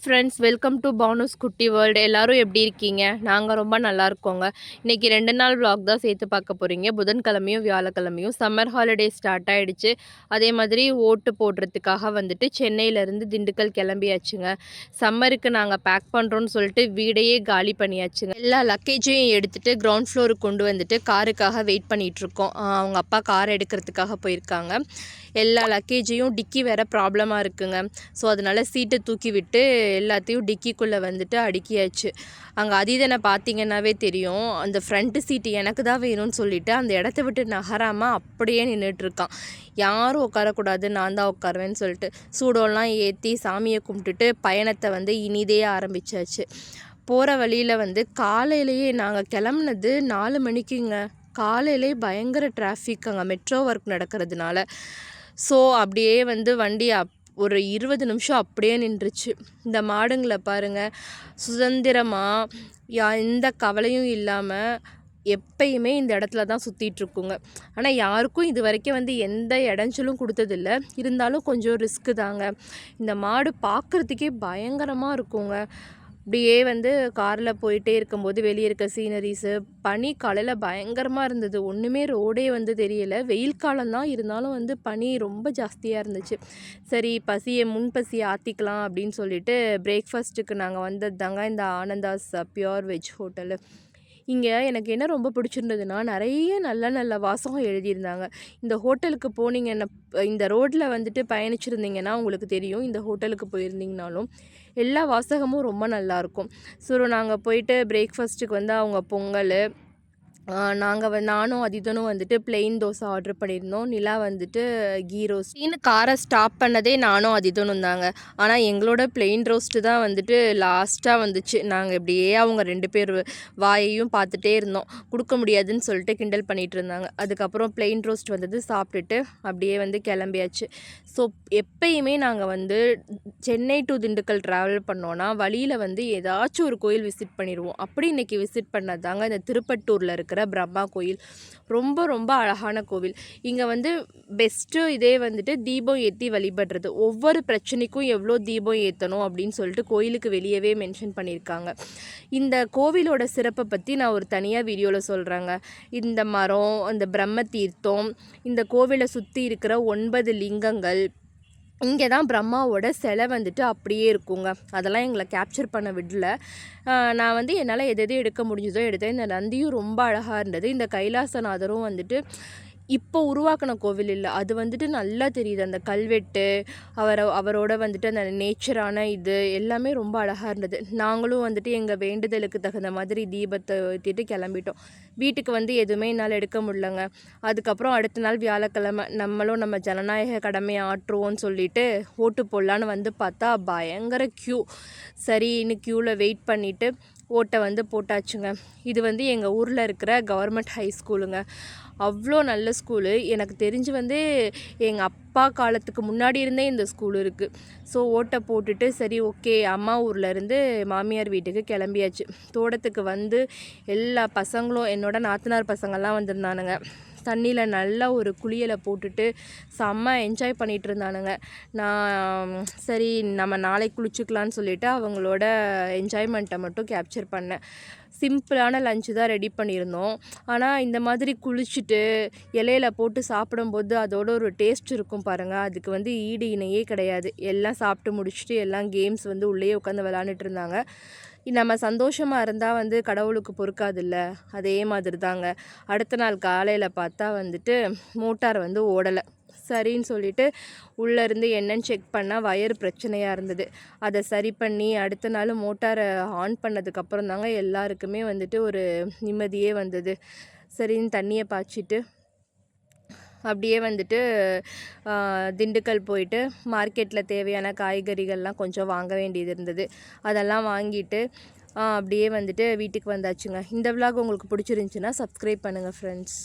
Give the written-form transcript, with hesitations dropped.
Friends, welcome to Banu's குட்டி world. எல்லாரும் எப்படி இருக்கீங்க? நாங்கள் ரொம்ப நல்லா இருக்கோங்க. இன்றைக்கி 2 நாள் vlog தான் சேர்த்து பார்க்க போகிறீங்க. புதன்கிழமையும் வியாழக்கிழமையும் சம்மர் ஹாலிடே ஸ்டார்ட் ஆகிடுச்சு. அதே மாதிரி ஓட்டு போடுறதுக்காக வந்துட்டு சென்னையிலேருந்து திண்டுக்கல் கிளம்பியாச்சுங்க. சம்மருக்கு நாங்கள் பேக் பண்ணுறோன்னு சொல்லிட்டு வீடையே காலி பண்ணியாச்சுங்க. எல்லா லக்கேஜையும் எடுத்துகிட்டு கிரவுண்ட் ஃப்ளோருக்கு கொண்டு வந்துட்டு காருக்காக வெயிட் பண்ணிகிட்ருக்கோம். அவங்க அப்பா கார் எடுக்கிறதுக்காக போயிருக்காங்க. எல்லா லக்கேஜையும் டிக்கி வேறு ப்ராப்ளமாக இருக்குங்க. ஸோ அதனால் சீட்டை தூக்கி விட்டு எல்லாத்தையும் டிக்கிக்குள்ளே வந்துட்டு அடுக்கியாச்சு. அங்கே அதீதனை பார்த்தீங்கன்னாவே தெரியும், அந்த ஃப்ரண்ட்டு சீட்டு எனக்கு தான் வேணும்னு சொல்லிவிட்டு அந்த இடத்த விட்டு நகராமல் அப்படியே நின்றுட்டுருக்கான். யாரும் உட்காரக்கூடாது, நான் தான் உட்காருவேன்னு சொல்லிட்டு சூடோலாம் ஏற்றி சாமியை கும்பிட்டுட்டு பயணத்தை வந்து இனிதே ஆரம்பித்தாச்சு. போகிற வழியில் வந்து காலையிலேயே நாங்கள் கிளம்புனது 4 மணிக்குங்க. காலையிலே பயங்கர டிராஃபிக் அங்கே மெட்ரோ ஒர்க் நடக்கிறதுனால. ஸோ அப்படியே வந்து வண்டி ஒரு 20 நிமிஷம் அப்படியே நின்றுச்சு. இந்த மாடுங்களை பாருங்கள், சுதந்திரமாக எந்த கவலையும் இல்லாமல் எப்பயுமே இந்த இடத்துல தான் சுற்றிட்டுருக்குங்க. ஆனால் யாருக்கும் இது வரைக்கும் வந்து எந்த இடைஞ்சலும் கொடுத்ததில்ல. இருந்தாலும் கொஞ்சம் ரிஸ்க்கு தாங்க. இந்த மாடு பார்க்குறதுக்கே பயங்கரமாக இருக்குங்க. அப்படியே வந்து காரில் போயிட்டே இருக்கும்போது வெளியே இருக்க சீனரிஸு, பனி காலையில் பயங்கரமாக இருந்தது. ஒன்றுமே ரோடே வந்து தெரியலை. வெயில் காலம்தான், இருந்தாலும் வந்து பனி ரொம்ப ஜாஸ்தியாக இருந்துச்சு. சரி, முன்பசியை ஆற்றிக்கலாம் அப்படின்னு சொல்லிட்டு பிரேக்ஃபாஸ்ட்டுக்கு நாங்கள் வந்தது தாங்க இந்த ஆனந்தாஸ் பியோர் வெஜ் ஹோட்டலு. இங்கே எனக்கு என்ன ரொம்ப பிடிச்சிருந்ததுன்னா, நிறைய நல்ல நல்ல வாசகம் எழுதியிருந்தாங்க. இந்த ஹோட்டலுக்கு போனீங்கன்னா, இந்த ரோட்டில் வந்துட்டு பயணிச்சிருந்தீங்கன்னா உங்களுக்கு தெரியும். இந்த ஹோட்டலுக்கு போயிருந்தீங்கனாலும் எல்லா வாசகமும் ரொம்ப நல்லாயிருக்கும். ஸோ நாங்கள் போயிட்டு பிரேக்ஃபாஸ்ட்டுக்கு வந்து அவங்க பொங்கல், நானும் அதிதனும் வந்துட்டு பிளெயின் தோசை ஆர்டர் பண்ணியிருந்தோம். நிலா வந்துட்டு கீ ரோஸ்ட். காரை ஸ்டாப் பண்ணதே நானும் அதிதனும் தாங்க. ஆனால் எங்களோட பிளெயின் ரோஸ்ட்டு தான் வந்துட்டு லாஸ்ட்டாக வந்துச்சு. நாங்கள் இப்படியே அவங்க 2 பேர் வாயையும் பார்த்துட்டே இருந்தோம். கொடுக்க முடியாதுன்னு சொல்லிட்டு கிண்டல் பண்ணிகிட்டு இருந்தாங்க. அதுக்கப்புறம் பிளெயின் ரோஸ்ட் வந்தது, சாப்பிட்டுட்டு அப்படியே வந்து கிளம்பியாச்சு. ஸோ எப்பயுமே நாங்கள் வந்து சென்னை டு திண்டுக்கல் ட்ராவல் பண்ணோன்னா வழியில் வந்து ஏதாச்சும் ஒரு கோயில் விசிட் பண்ணிடுவோம். அப்படி இன்றைக்கி விசிட் பண்ணது தாங்க இந்த திருப்பட்டூரில் இருக்கிற பிரம்மா கோயில். ரொம்ப ரொம்ப அழகான கோவில். இங்கே வந்து பெஸ்ட்டு இதே வந்துட்டு தீபம் ஏற்றி வழிபடுறது. ஒவ்வொரு பிரச்சனைக்கும் எவ்வளோ தீபம் ஏற்றணும் அப்படின்னு சொல்லிட்டு கோயிலுக்கு வெளியவே மென்ஷன் பண்ணியிருக்காங்க. இந்த கோவிலோட சிறப்பை பற்றி நான் ஒரு தனியாக வீடியோவில் சொல்கிறேங்க. இந்த மரம், அந்த பிரம்ம தீர்த்தம், இந்த கோவிலை சுற்றி இருக்கிற 9 லிங்கங்கள், இங்கே தான் பிரம்மாவோட சிலை வந்துட்டு அப்படியே இருக்குங்க. அதெல்லாம் எங்களை கேப்சர் பண்ண விடல. நான் வந்து என்னால் எது எடுக்க முடிஞ்சதோ எடுத்தேன். இந்த நந்தியும் ரொம்ப அழகாக இருந்தது. இந்த கைலாசநாதரும் வந்துட்டு இப்போ உருவாக்கின கோவில் இல்லை. அது வந்துட்டு நல்லா தெரியுது. அந்த கல்வெட்டு, அவரோட வந்துட்டு அந்த நேச்சரான இது எல்லாமே ரொம்ப அழகாக இருந்தது. நாங்களும் வந்துட்டு எங்கள் வேண்டுதலுக்கு தகுந்த மாதிரி தீபத்தை ஏற்றிட்டு கிளம்பிட்டோம். வீட்டுக்கு வந்து எதுவுமே என்னால் எடுக்க முடியலங்க. அதுக்கப்புறம் அடுத்த நாள் வியாழக்கிழமை நம்மளும் நம்ம ஜனநாயக கடமையை ஆற்றுவோன்னு சொல்லிட்டு ஓட்டு போடலான்னு வந்து பார்த்தா பயங்கர க்யூ. சரின்னு க்யூவில் வெயிட் பண்ணிவிட்டு ஓட்டை வந்து போட்டாச்சுங்க. இது வந்து எங்கள் ஊரில் இருக்கிற கவர்மெண்ட் ஹை ஸ்கூலுங்க. அவ்வளோ நல்ல ஸ்கூலு. எனக்கு தெரிஞ்சு வந்து எங்கள் அப்பா காலத்துக்கு முன்னாடி இருந்தே இந்த ஸ்கூல் இருக்குது. ஸோ ஓட்டை போட்டுட்டு சரி ஓகே, அம்மா ஊர்லேருந்து மாமியார் வீட்டுக்கு கிளம்பியாச்சு. தோட்டத்துக்கு வந்து எல்லா பசங்களும், என்னோட நாத்தனார் பசங்கள்லாம் வந்திருந்தானுங்க. தண்ணியில் நல்லா ஒரு குளியலை போட்டுட்டு செம்ம என்ஜாய் பண்ணிகிட்டு இருந்தானுங்க. நான் சரி நம்ம நாளைக்கு குளிச்சுக்கலான்னு சொல்லிவிட்டு அவங்களோட என்ஜாய்மெண்ட்டை மட்டும் கேப்சர் பண்ணேன். சிம்பிளான லஞ்சு தான் ரெடி பண்ணியிருந்தோம். ஆனால் இந்த மாதிரி குளிச்சுட்டு இலையில போட்டு சாப்பிடும்போது அதோட ஒரு டேஸ்ட் இருக்கும் பாருங்கள். அதுக்கு வந்து ஈடு இணையே கிடையாது. எல்லாம் சாப்பிட்டு முடிச்சுட்டு எல்லாம் கேம்ஸ் வந்து உள்ளேயே உட்காந்து விளாண்டுட்டு இருந்தாங்க. நம்ம சந்தோஷமாக இருந்தால் வந்து கடவுளுக்கு பொறுக்காதில்ல, அதே மாதிரி தாங்க. அடுத்த நாள் காலையில் பார்த்தா வந்துட்டு மோட்டார் வந்து ஓடலை. சரின்னு சொல்லிவிட்டு உள்ளேருந்து என்னன்னு செக் பண்ணால் வயர் பிரச்சனையாக இருந்தது. அதை சரி பண்ணி அடுத்த நாள் மோட்டாரை ஆன் பண்ணதுக்கப்புறம் தாங்க எல்லாருக்குமே வந்துட்டு ஒரு நிம்மதியே வந்தது. சரின்னு தண்ணியை பாய்ச்சிட்டு அப்படியே வந்துட்டு திண்டுக்கல் போயிட்டு மார்க்கெட்டில் தேவையான காய்கறிகள்லாம் கொஞ்சம் வாங்க வேண்டியது இருந்தது. அதெல்லாம் வாங்கிட்டு அப்படியே வந்துட்டு வீட்டுக்கு வந்தாச்சுங்க. இந்த விலாக் உங்களுக்கு பிடிச்சிருந்துச்சின்னா சப்ஸ்கிரைப் பண்ணுங்கள் ஃப்ரெண்ட்ஸ்.